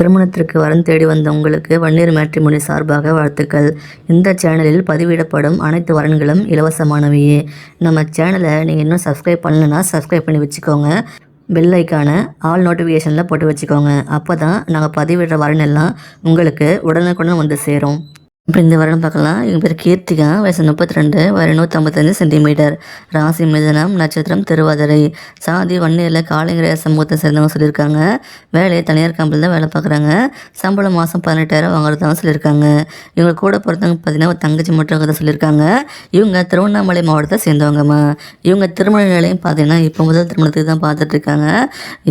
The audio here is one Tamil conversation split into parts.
திருமணத்திற்கு வரன் தேடி வந்த உங்களுக்கு வன்னியர் மேட்ரிமோனி சார்பாக வாழ்த்துக்கள். இந்த சேனலில் பதிவிடப்படும் அனைத்து வரன்களும் இலவசமானவையே. நம்ம சேனலை நீங்கள் இன்னும் சப்ஸ்கிரைப் பண்ணலைன்னா சப்ஸ்கிரைப் பண்ணி வச்சுக்கோங்க. பெல் ஐக்கான ஆல் நோட்டிஃபிகேஷனில் போட்டு வச்சுக்கோங்க. அப்போ தான் நாங்கள் பதிவிடுற வரன் எல்லாம் உங்களுக்கு உடனுக்குடன் வந்து சேரும். இப்போ இந்த வருடம் பார்க்கலாம். இவங்க பேர் கீர்த்திகா, வயசு 32, வயது 155 சென்டிமீட்டர், ராசி மிதனம், நட்சத்திரம் திருவாதிரை, சாதி வன்னியரில் காளிங்கர சமூகத்தை சேர்ந்தவங்க சொல்லியிருக்காங்க. வேலையை தனியார் கம்பெனியில் தான் வேலை பார்க்குறாங்க. சம்பளம் மாதம் 18,000 வாங்குறதாகவும் சொல்லியிருக்காங்க. இவங்க கூட பொறுத்தவங்க பார்த்தீங்கன்னா ஒரு தங்கச்சி மட்டும் தான் சொல்லியிருக்காங்க. இவங்க திருவண்ணாமலை மாவட்டத்தை சேர்ந்தவங்கம்மா. இவங்க திருமண நிலையம் பார்த்தீங்கன்னா இப்போ முதல் திருமணத்துக்கு தான் பார்த்துட்ருக்காங்க.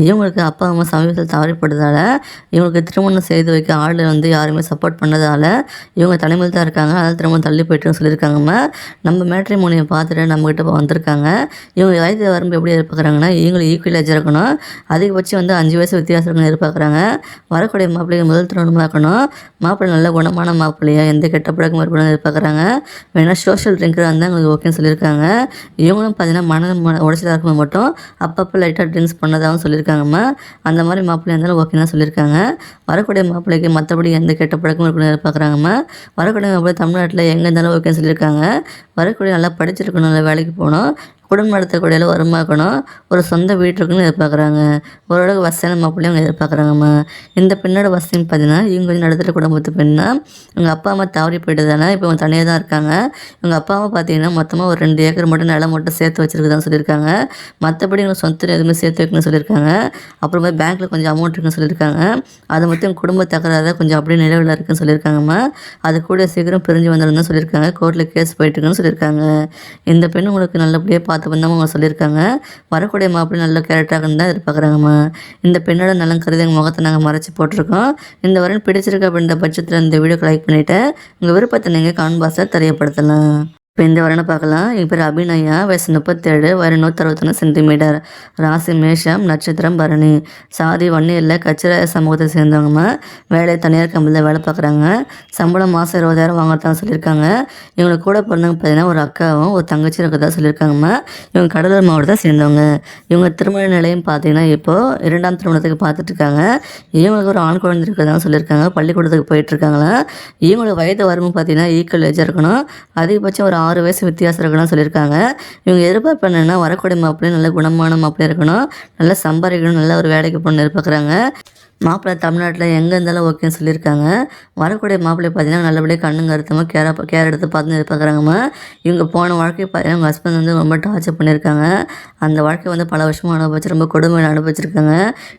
இவங்களுக்கு அப்பா அம்மா சமீபத்தில் தவறிப்படுறதால இவங்களுக்கு திருமணம் செய்து வைக்க ஆள் யாருமே சப்போர்ட் பண்ணதால் இவங்க தனிமையில் தான் இருக்காங்க. அதனால் திரும்ப தள்ளி போய்ட்டுன்னு சொல்லியிருக்காங்கம்மா. நம்ம மேட்ரிமோனியை பார்த்துட்டு நம்மகிட்ட வந்திருக்காங்க. இவங்க வயது வரம்பு எப்படி எதிர்பார்க்குறாங்கன்னா, இவங்களும் ஈக்குவலேஜ் இருக்கணும். அதிகபட்சம் 5 வயசு வித்தியாசம் இருக்கணும் எதிர்பார்க்குறாங்க. வரக்கூடிய மாப்பிள்ளையை முதல் திருமணமாக இருக்கணும். மாப்பிள்ளை நல்ல குணமான மாப்பிள்ளையா, எந்த கெட்ட பழக்கம் இருக்கணும்னு எதிர்பார்க்குறாங்க. வேணா சோஷியல் ட்ரிங்கராக இருந்தால் எங்களுக்கு ஓகேன்னு சொல்லியிருக்காங்க. இவங்களும் பார்த்தீங்கன்னா மன உடச்சலாக இருக்கும்போது மட்டும் அப்பப்போ லைட்டாக ட்ரிங்க்ஸ் பண்ணதாகவும் சொல்லியிருக்காங்கம்மா. அந்த மாதிரி மாப்பிள்ளையாக இருந்தாலும் ஓகேன்னு சொல்லியிருக்காங்க. வரக்கூடிய மாப்பிள்ளைக்கு மற்றபடி எந்த கெட்ட பழக்கமும் இருக்கணும்னு எதிர்பார்க்குறாங்கம்மா. வரக்கூடிய மாப்பிள்ளை தமிழ்நாட்டில் எங்கே இருந்தாலும் ஓகேன்னு சொல்லியிருக்காங்க. வரக்கூடிய நல்லா படிச்சிருக்கணும், நல்லா வேலைக்கு போகணும், குடும்பம் நடத்தக்கூடிய வருமாக்கணும், ஒரு சொந்த வீட்டு இருக்குன்னு எதிர்பார்க்குறாங்க. ஓரளவுக்கு வசதியான மாப்பிள்ளையும் அவங்க எதிர்பார்க்குறாங்கம்மா. இந்த பெண்ணோட வசதின்னு பார்த்தீங்கன்னா இவங்க கொஞ்சம் நடுத்தர குடும்பத்து பெண்ணா. இவங்க அப்பா அம்மா தவறி போயிட்டதால இப்போ இவங்க தனியாக தான் இருக்காங்க. இவங்க அப்பா அம்மா பார்த்தீங்கன்னா மொத்தமாக ஒரு 2 ஏக்கர் மட்டும் நிலம் மட்டும் சேர்த்து வச்சுருக்குதான் சொல்லியிருக்காங்க. மற்றபடி இவங்க சொத்தில் எதுவுமே சேர்த்து வைக்கணும்னு சொல்லியிருக்காங்க. அப்புறமா பேங்க்கில் கொஞ்சம் அமௌண்ட் இருக்குன்னு சொல்லியிருக்காங்க. அதை மட்டும் குடும்ப தகராறு கொஞ்சம் அப்படியே நிலவில் இருக்குன்னு சொல்லியிருக்காங்கம்மா. அது கூட சீக்கிரம் பிரிஞ்சு வந்துடும் சொல்லியிருக்காங்க. கோர்ட்டில் கேஸ் போயிட்டுருக்குன்னு சொல்லியிருக்காங்க. இந்த பெண் உங்களுக்கு நல்லபடியாக பார்த்து வந்தவங்க அவங்க சொல்லியிருக்காங்க. வரக்கூடிய மாப்பிள்ளை நல்ல கேரக்டராக இருந்தால் எதிர்பார்க்குறாங்கம்மா. இந்த பெண்ணோட நலம் கருதி எங்கள் முகத்தை நாங்கள் மறைச்சி போட்டிருக்கோம். இந்த வரன் பிடிச்சிருக்கு அப்படின்ற பட்சத்தில் இந்த வீடியோக்கு லைக் பண்ணிவிட்டு உங்கள் விருப்பத்தை நீங்கள் கமெண்ட் பாக்ஸில் தெரியப்படுத்தலாம். இப்போ இந்த வரனை பார்க்கலாம். என் பேர் அபிநயா, வயசு 37, வயது 161 சென்டிமீட்டர், ராசி மேஷம், நட்சத்திரம் பரணி, சாதி வன்னியரில் கச்சிராய சமூகத்தை சேர்ந்தவங்கம்மா. வேலை தனியார் கம்பெனியில் வேலை பார்க்குறாங்க. சம்பளம் மாதம் 20,000 வாங்கறதான் சொல்லியிருக்காங்க. இவங்களுக்கு கூட பிறந்தவங்க பார்த்தீங்கன்னா ஒரு அக்காவும் ஒரு தங்கச்சி இருக்கிறதா சொல்லியிருக்காங்கம்மா. இவங்க கடலூர் மாவட்டத்தை சேர்ந்தவங்க. இவங்க திருமண நிலையம் பார்த்தீங்கன்னா இப்போது 2ஆம் திருமணத்துக்கு பார்த்துட்ருக்காங்க. இவங்களுக்கு ஒரு ஆண் குழந்தை இருக்கிறதா சொல்லியிருக்காங்க. பள்ளிக்கூடத்துக்கு போயிட்டுருக்காங்களா. இவங்களுக்கு வயது வரம்பு பார்த்தீங்கன்னா ஈக்குவல் ஏஜ் இருக்கணும். அதிகபட்சம் ஒரு 6 வயசு வித்தியாசம் இருக்கணும்னு சொல்லியிருக்காங்க. இவங்க எதிர்பார்ப்பு என்னென்னா வரக்கூடிய மாப்பிள்ளை நல்ல குணமான மாப்பிள்ளை இருக்கணும், நல்லா சம்பாதிக்கணும், நல்ல ஒரு வேலைக்கு போகணும்னு எதிர்பார்க்குறாங்க. மாப்பிள்ளை தமிழ்நாட்டில் எங்கே இருந்தாலும் ஓகேன்னு சொல்லியிருக்காங்க. வரக்கூடிய மாப்பிள்ளை பார்த்தீங்கன்னா நல்லபடியாக கண்ணுங்க அறுத்தமாக கேர் எடுத்து பார்த்து எதிர்பார்க்குறாங்கம்மா. இவங்க போன வாழ்க்கை பார்த்தீங்கன்னா அவங்க ஹஸ்பண்ட் ரொம்ப டார்ச்சர் பண்ணியிருக்காங்க. அந்த வாழ்க்கை பல வருஷமாக அனுபவிச்சு ரொம்ப கொடுமையில் அனுபவிச்சிருக்காங்க.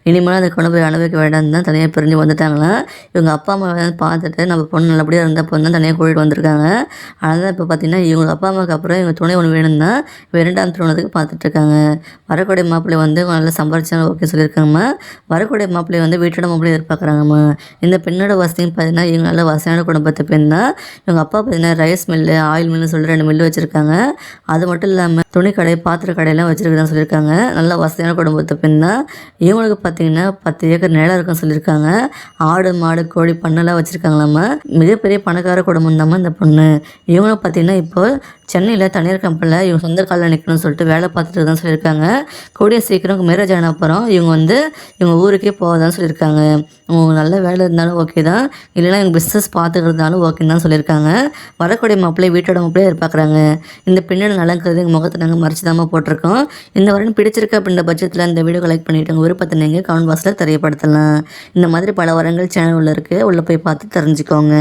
இனிமேல் அந்த கொடுமை அனுபவிக்க வேண்டாம்னு தான் தனியாக பிரிஞ்சு வந்துட்டாங்களாம். இவங்க அப்பா அம்மா பார்த்துட்டு நம்ம பொண்ணு நல்லபடியாக இருந்த பொண்ணு தான் தனியாக கூட்டிகிட்டு வந்திருக்காங்க. அதனால் இப்போ பார்த்தீங்கன்னா இவங்க அப்பா அம்மாவுக்கு அப்புறம் இவங்க துணை ஒன்று வேணும் தான் 2ஆம் திருமணத்துக்கு பார்த்துட்ருக்காங்க. வரக்கூடிய மாப்பிள்ளை நல்லா சம்பாரிச்சாலும் ஓகே சொல்லியிருக்காங்கம்மா. வரக்கூடிய மாப்பிள்ளை வீட்டோட மாப்பிள்ளை எதிர்பார்க்குறாங்கம்மா. இந்த பெண்ணோட வசதின்னு பார்த்தீங்கன்னா இவங்க நல்ல வசதியான குடும்பத்தை பெண் தான். இவங்க அப்பா பார்த்தீங்கன்னா ரைஸ் மில்லு, ஆயில் மில்லுன்னு சொல்லிட்டு 2 மில்லு வச்சுருக்காங்க. அது மட்டும் இல்லாமல் துணி கடை, பாத்திர கடையெல்லாம் வச்சுருக்குதான் சொல்லியிருக்காங்க. நல்ல வசதியான குடும்பத்தை பெண் தான். இவங்களுக்கு பார்த்தீங்கன்னா 10 ஏக்கர் நிலம் இருக்குன்னு சொல்லியிருக்காங்க. ஆடு மாடு கோழி பண்ணெல்லாம் வச்சுருக்காங்களாம்மா. மிகப்பெரிய பணக்கார குடும்பம் தாம்மா இந்த பொண்ணு. இவங்களும் பார்த்தீங்கன்னா இப்போது சென்னையில் தனியார் கம்பெனியில் இவங்க சொந்த காலில் நிற்கணும்னு சொல்லிட்டு வேலை பார்த்துட்டு தான் சொல்லியிருக்காங்க. கூடிய சீக்கிரம் மேரேஜ் ஆன அப்புறம் இவங்க இவங்க ஊருக்கே போவதான்னு சொல்லியிருக்காங்க. அவங்க நல்ல வேலை இருந்தாலும் ஓகே தான், இல்லைனா எங்கள் பிஸ்னஸ் பார்த்துக்கிறதுனாலும் ஓகேன்னு தான் சொல்லியிருக்காங்க. வரக்கூடிய மாப்பிள்ளை வீட்டோட மாப்பிள்ளையே எதிர்பார்க்குறாங்க. இந்த பெண்ணோட நலங்கிறது எங்கள் முகத்தை நாங்கள் மறைச்சி தாமல் போட்டிருக்கோம். இந்த வரன் பிடிச்சிருக்கு அப்படின்ற பட்சத்தில் இந்த வீடியோ கலெக்ட் பண்ணிவிட்டு உங்கள் விருப்பத்தை நீங்கள் கமெண்ட் பாக்ஸில் தெரியப்படுத்தலாம். இந்த மாதிரி பல வரங்கள் சேனல் உள்ள இருக்குது, உள்ளே போய் பார்த்து தெரிஞ்சுக்கோங்க.